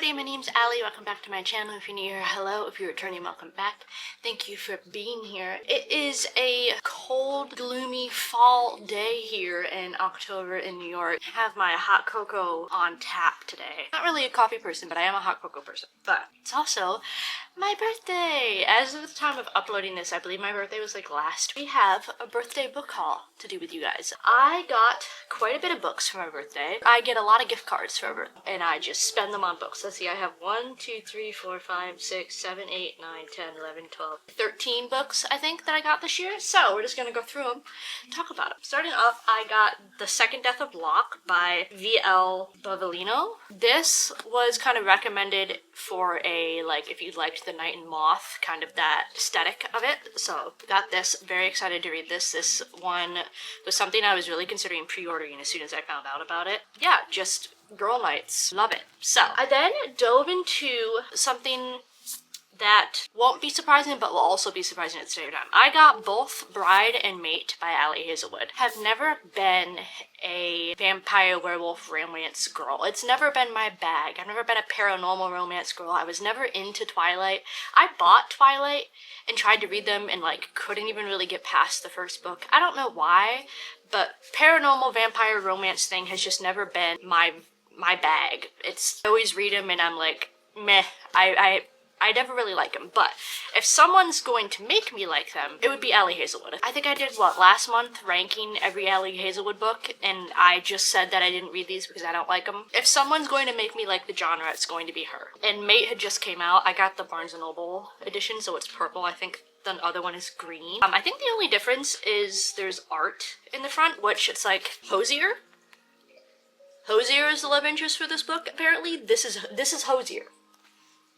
everybody, my name's Allie. Welcome back to my channel. If you're new here, hello. If you're returning, welcome back. Thank you for being here. It is a cold, gloomy fall day here in October in New York. I have my hot cocoa on tap today. Not really a coffee person, but I am a hot cocoa person. But it's also my birthday. As of the time of uploading this, I believe my birthday was like last. We have a birthday book haul to do with you guys. I got quite a bit of books for my birthday. I get a lot of gift cards for my birthday, and I just spend them on books. Let's see, I have 1, 2, 3, 4, 5, 6, 7, 8, 9, 10, 11, 12, 13 books I think that I got this year. So we're just gonna go through them and talk about them. Starting off, I got The Second Death of Locke by V.L. Bavellino. This was kind of recommended for a, like, if you liked The Night and Moth, kind of that aesthetic of it. So got this, very excited to read this. This one was something I was really considering pre-ordering as soon as I found out about it. Yeah, just girl nights. Love it. So I then dove into something that won't be surprising but will also be surprising at the same time. I got both Bride and Mate by Ali Hazelwood. Have never been a vampire werewolf romance girl. It's never been my bag. I've never been a paranormal romance girl. I was never into Twilight. I bought Twilight and tried to read them and like couldn't even really get past the first book. I don't know why, but paranormal vampire romance thing has just never been my bag. I always read them and I'm like, meh. I never really like them, but if someone's going to make me like them, it would be Ali Hazelwood. I think I did, last month, ranking every Ali Hazelwood book, and I just said that I didn't read these because I don't like them. If someone's going to make me like the genre, it's going to be her. And Mate had just came out. I got the Barnes & Noble edition, so it's purple. I think the other one is green. I think the only difference is there's art in the front, which it's like Hosier. Hosier is the love interest for this book, apparently. This is Hosier.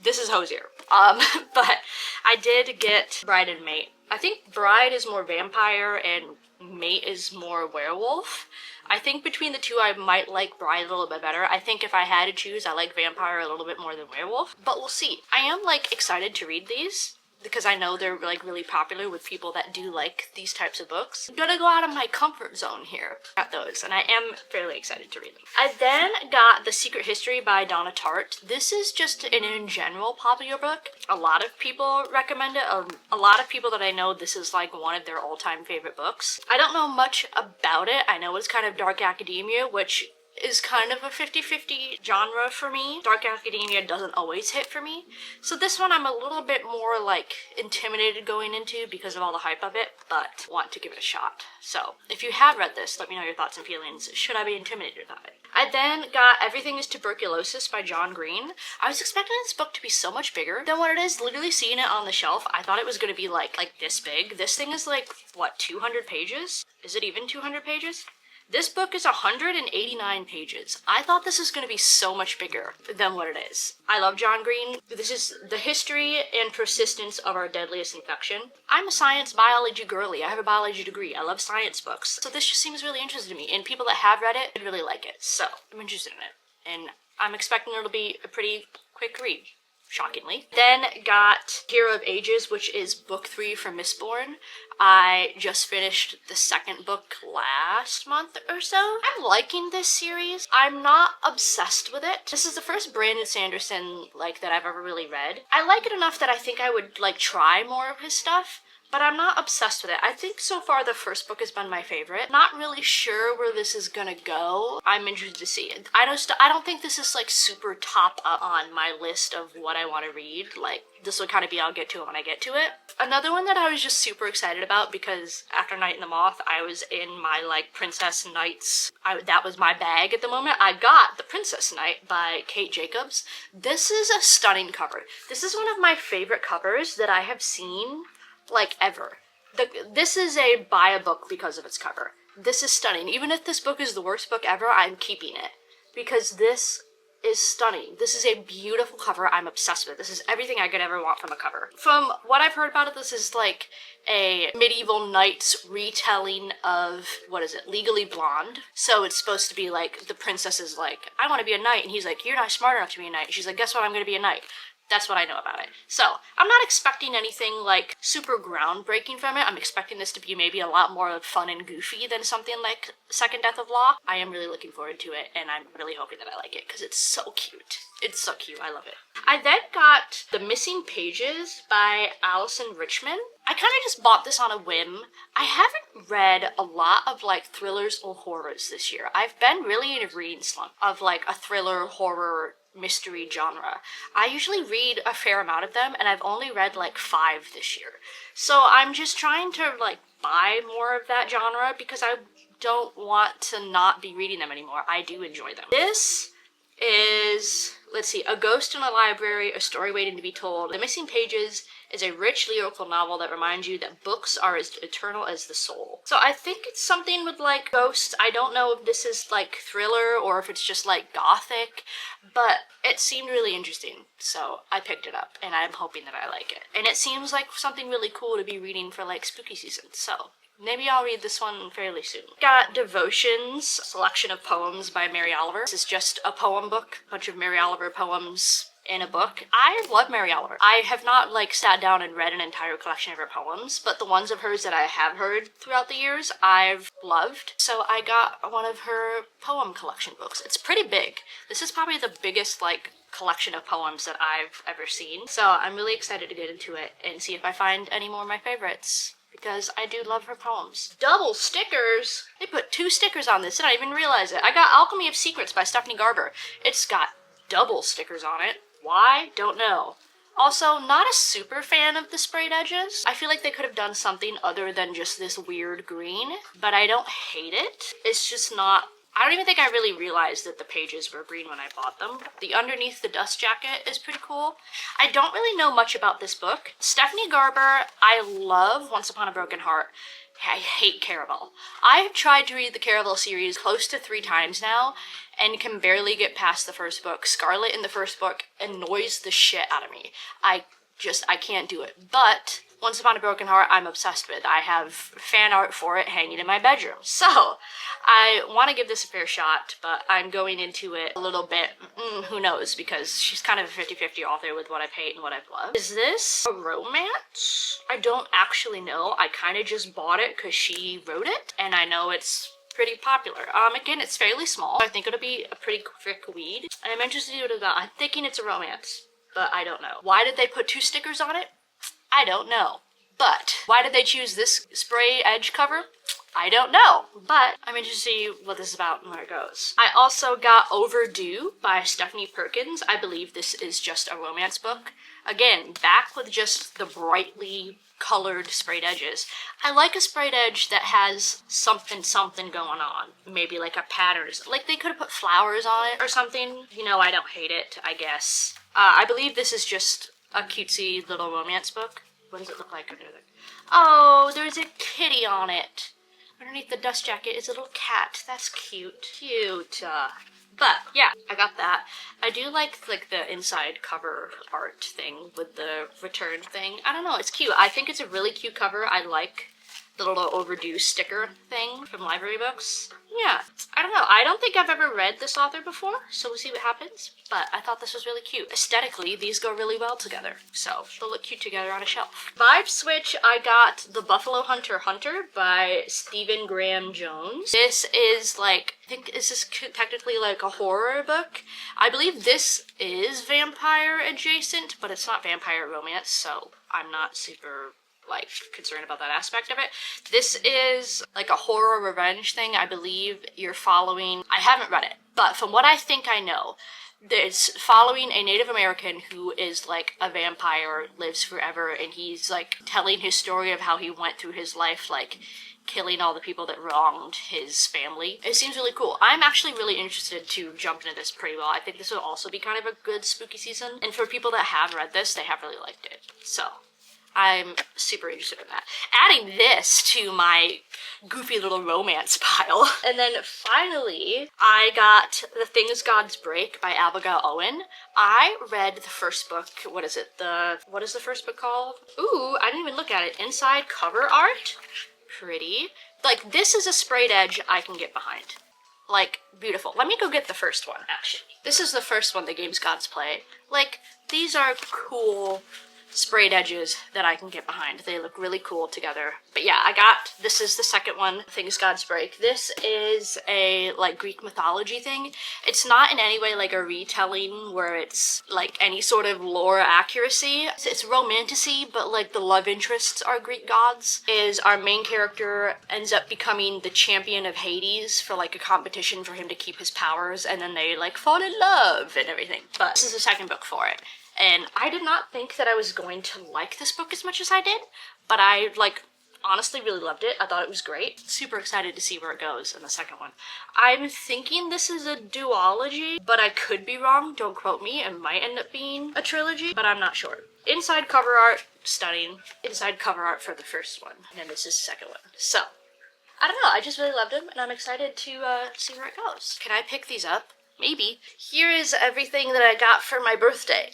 This is Hosier. But I did get Bride and Mate. I think Bride is more vampire and Mate is more werewolf. I think between the two I might like Bride a little bit better. I think if I had to choose, I like vampire a little bit more than werewolf. But we'll see. I am like excited to read these because I know they're like really popular with people that do like these types of books. I'm gonna go out of my comfort zone here at those, and I am fairly excited to read them. I then got The Secret History by Donna Tartt. This is just an in general popular book. A lot of people recommend it. A lot of people that I know, this is like one of their all-time favorite books. I don't know much about it. I know it's kind of dark academia, which is kind of a 50-50 genre for me. Dark academia doesn't always hit for me. So this one I'm a little bit more like intimidated going into because of all the hype of it, but want to give it a shot. So if you have read this, let me know your thoughts and feelings. Should I be intimidated by it? I then got Everything is Tuberculosis by John Green. I was expecting this book to be so much bigger than what it is. Literally seeing it on the shelf, I thought it was going to be like this big. This thing is like, what, 200 pages? Is it even 200 pages? This book is 189 pages. I thought this was going to be so much bigger than what it is. I love John Green. This is The History and Persistence of Our Deadliest Infection. I'm a science biology girly. I have a biology degree. I love science books. So this just seems really interesting to me. And people that have read it really like it. So I'm interested in it. And I'm expecting it'll be a pretty quick read. Shockingly. Then got Hero of Ages, which is book 3 from Mistborn. I just finished the second book last month or so. I'm liking this series. I'm not obsessed with it. This is the first Brandon Sanderson that I've ever really read. I like it enough that I think I would try more of his stuff, but I'm not obsessed with it. I think so far the first book has been my favorite. Not really sure where this is gonna go. I'm interested to see it. I don't think this is super top up on my list of what I want to read. This will kind of be I'll get to it when I get to it. Another one that I was just super excited about because after Night and the Moth, I was in my Princess Knights. That was my bag at the moment. I got The Princess Knight by Kate Jacobs. This is a stunning cover. This is one of my favorite covers that I have seen ever. This is a buy a book because of its cover. This is stunning. Even if this book is the worst book ever, I'm keeping it because this is stunning. This is a beautiful cover. I'm obsessed with it. This is everything I could ever want from a cover. From what I've heard about it, this is a medieval knights retelling of, what is it, Legally Blonde. So it's supposed to be the princess is I want to be a knight, and he's you're not smart enough to be a knight. She's guess what, I'm going to be a knight. That's what I know about it. So I'm not expecting anything like super groundbreaking from it. I'm expecting this to be maybe a lot more fun and goofy than something like Second Death of Locke. I am really looking forward to it, and I'm really hoping that I like it because it's so cute. It's so cute. I love it. I then got The Missing Pages by Allison Richman. I kind of just bought this on a whim. I haven't read a lot of like thrillers or horrors this year. I've been really in a reading slump of like a thriller, horror, mystery genre. I usually read a fair amount of them, and I've only read like 5 this year. So I'm just trying to like buy more of that genre because I don't want to not be reading them anymore. I do enjoy them. This is, let's see, A Ghost in a Library, A Story Waiting to be Told. The Missing Pages is a rich lyrical novel that reminds you that books are as eternal as the soul. So I think it's something with like ghosts. I don't know if this is like thriller or if it's just like gothic, but it seemed really interesting. So I picked it up and I'm hoping that I like it. And it seems like something really cool to be reading for like spooky season. So maybe I'll read this one fairly soon. Got Devotions, selection of poems by Mary Oliver. This is just a poem book, a bunch of Mary Oliver poems in a book. I love Mary Oliver. I have not like sat down and read an entire collection of her poems, but the ones of hers that I have heard throughout the years, I've loved. So I got one of her poem collection books. It's pretty big. This is probably the biggest like collection of poems that I've ever seen. So I'm really excited to get into it and see if I find any more of my favorites, because I do love her poems. Double stickers! They put 2 stickers on this and I didn't even realize it. I got Alchemy of Secrets by Stephanie Garber. It's got double stickers on it. Why? Don't know. Also, not a super fan of the sprayed edges. I feel like they could have done something other than just this weird green, but I don't hate it. It's just not... I don't even think I really realized that the pages were green when I bought them. The underneath the dust jacket is pretty cool. I don't really know much about this book. Stephanie Garber, I love Once Upon a Broken Heart. I hate Caraval. I have tried to read the Caraval series close to 3 times now and can barely get past the first book. Scarlet in the first book annoys the shit out of me. I can't do it. But Once Upon a Broken Heart, I'm obsessed with. I have fan art for it hanging in my bedroom. So I want to give this a fair shot, but I'm going into it a little bit, who knows, because she's kind of a 50-50 author with what I've hated and what I've loved. Is this a romance? I don't actually know. I kind of just bought it because she wrote it, and I know it's pretty popular. Again, it's fairly small. I think it'll be a pretty quick read. I'm interested in what it's about. I'm thinking it's a romance, but I don't know. Why did they put 2 stickers on it? I don't know. But why did they choose this spray edge cover? I don't know, but I'm interested to see what this is about and where it goes. I also got Overdue by Stephanie Perkins. I believe this is just a romance book. Again, back with just the brightly colored sprayed edges. I like a sprayed edge that has something going on. Maybe like a pattern. Like they could have put flowers on it or something. You know, I don't hate it, I guess. I believe this is just a cutesy little romance book. What does it look like under there? Oh, there's a kitty on it. Underneath the dust jacket is a little cat. That's cute. Cute. But yeah, I got that. I do like the inside cover art thing with the return thing. I don't know, it's cute. I think it's a really cute cover. I like the little Overdue sticker thing from library books. Yeah, I don't know. I don't think I've ever read this author before, so we'll see what happens. But I thought this was really cute. Aesthetically, these go really well together, so they'll look cute together on a shelf. Vibe switch, I got The Buffalo Hunter by Stephen Graham Jones. This is like, I think this is technically like a horror book. I believe this is vampire adjacent, but it's not vampire romance, so I'm not super like concerned about that aspect of it. This is like a horror revenge thing. I believe you're following, I haven't read it, but from what I think I know, it's following a Native American who is like a vampire, lives forever, and he's like telling his story of how he went through his life, like killing all the people that wronged his family. It seems really cool. I'm actually really interested to jump into this pretty well. I think this will also be kind of a good spooky season, and for people that have read this, they have really liked it. So I'm super interested in that. Adding this to my goofy little romance pile. And then finally, I got The Things Gods Break by Abigail Owen. I read the first book. What is it? What is the first book called? Ooh, I didn't even look at it. Inside cover art? Pretty. Like, this is a sprayed edge I can get behind. like, beautiful. Let me go get the first one, actually. This is the first one the Games Gods play. Like, these are cool sprayed edges that I can get behind. They look really cool together. But yeah, this is the second one, Things Gods Break. This is a, like, Greek mythology thing. It's not in any way, like, a retelling where it's, like, any sort of lore accuracy. It's romantasy, but, like, the love interests are Greek gods. Our main character ends up becoming the champion of Hades for, like, a competition for him to keep his powers, and then they, like, fall in love and everything. But this is the second book for it. And I did not think that I was going to like this book as much as I did, but I, like, honestly really loved it. I thought it was great. Super excited to see where it goes in the second one. I'm thinking this is a duology, but I could be wrong. Don't quote me. It might end up being a trilogy, but I'm not sure. Inside cover art, stunning. Inside cover art for the first one, and this is the second one. So, I don't know. I just really loved them, and I'm excited to see where it goes. Can I pick these up? Maybe. Here is everything that I got for my birthday.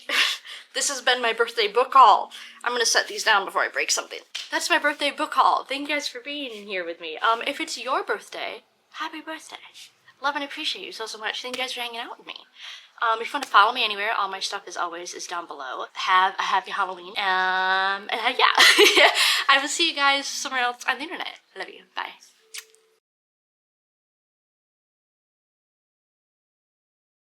This has been my birthday book haul. I'm gonna set these down before I break something. That's my birthday book haul. Thank you guys for being here with me. If it's your birthday, happy birthday. Love and appreciate you so much. Thank you guys for hanging out with me. If you want to follow me anywhere, all my stuff as always is down below. Have a happy Halloween. And yeah, I will see you guys somewhere else on the internet. Love you. Bye.